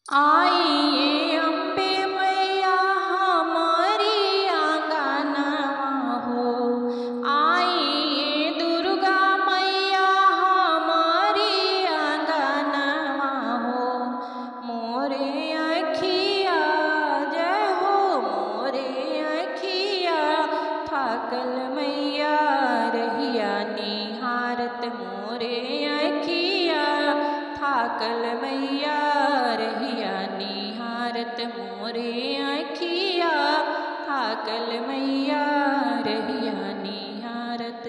आइए अम्बे मैया हमारी आंगनवा हो। आइए दुर्गा मैया हमारी आंगनवा हो। मोरे अखिया जय हो, मोरे अखिया थाकल मैया रहिया निहारत। मोरे अखिया थाकल मैया रहिया निहारत। मोरे अखिया थाकल मैया रहिया निहारत।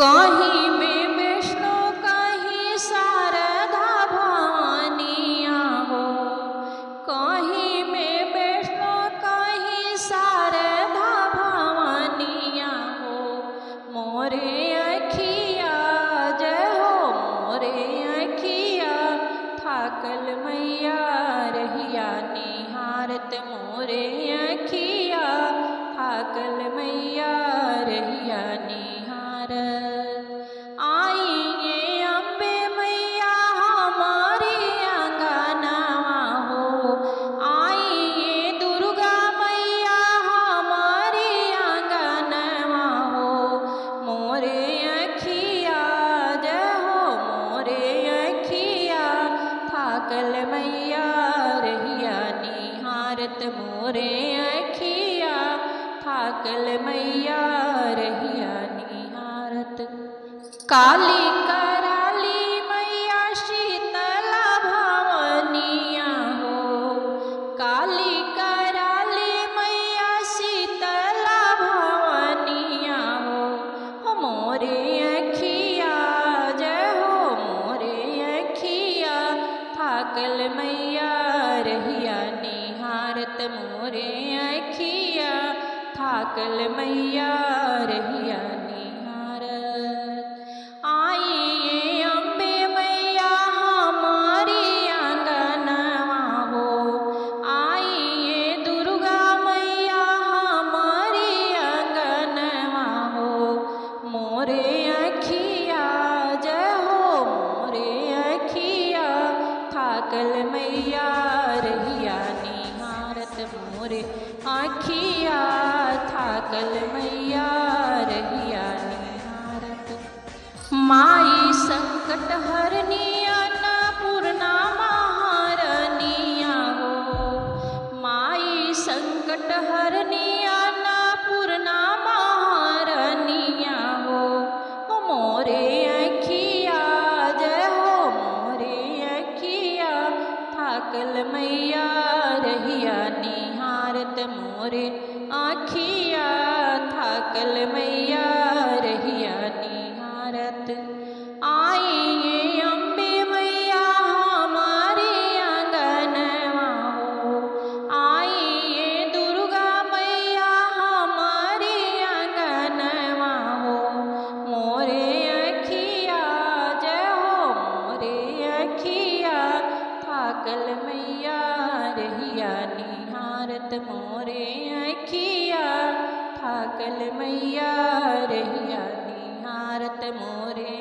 कहीं में वैष्णो कहीं शारदा भवानिया हो। कहीं में वैष्णो कहीं शारदा भवानिया हो। मोरे अखिया जय हो, मोरे अखिया थाकल मैया रहिया निहारत। मोरे अखिया थाकल मैया रहिया निहारत। आइए अम्बे मैया हमारी आंगनवा हो। आइए दुर्गा मैया हमारी आंगनवा हो। मोरे अखिया जय हो, मोरे अखिया थाकल मैया रहिया निहारत। मोरे अखिया थाकल मैया रहिया निहारत। काली कराली मैया शीतला भवानिया हो। काली कराली मैया शीतला भवानिया हो। मोरे अखिया जय हो, मोरे अखिया थाकल मैया रहिया निहारत। मोरे अखिया थाकल मैया रहिया निहारत। आइए अम्बे मैया हमारी आंगनवा हो। आइए दुर्गा मैया हमारी आंगनवा हो। मोरे अखिया जय हो, मोरे अखिया थाकल मैया रहिया निहारत। मोरे अखिया थाकल मैया रहिया निहारत। माई संकट हरनिया अन्नपूर्णा महारानिया हो। माई संकट हरनिया अन्नपूर्णा महारानिया हो। मोरे अखिया जय हो, मोरे अखिया थाकल मैया रहिया निहारत। मोरे अखिया थाकल मैया रहिया निहारत। आइए अम्बे मैया हमारी आंगनवा हो। आइए दुर्गा मैया हमारी आंगनवा हो। मोरे अखिया जय हो, मोरे अखिया थाकल मैया रहिया निहारत। मोरे अखिया थाकल मैया रहिया निहारत। मोरे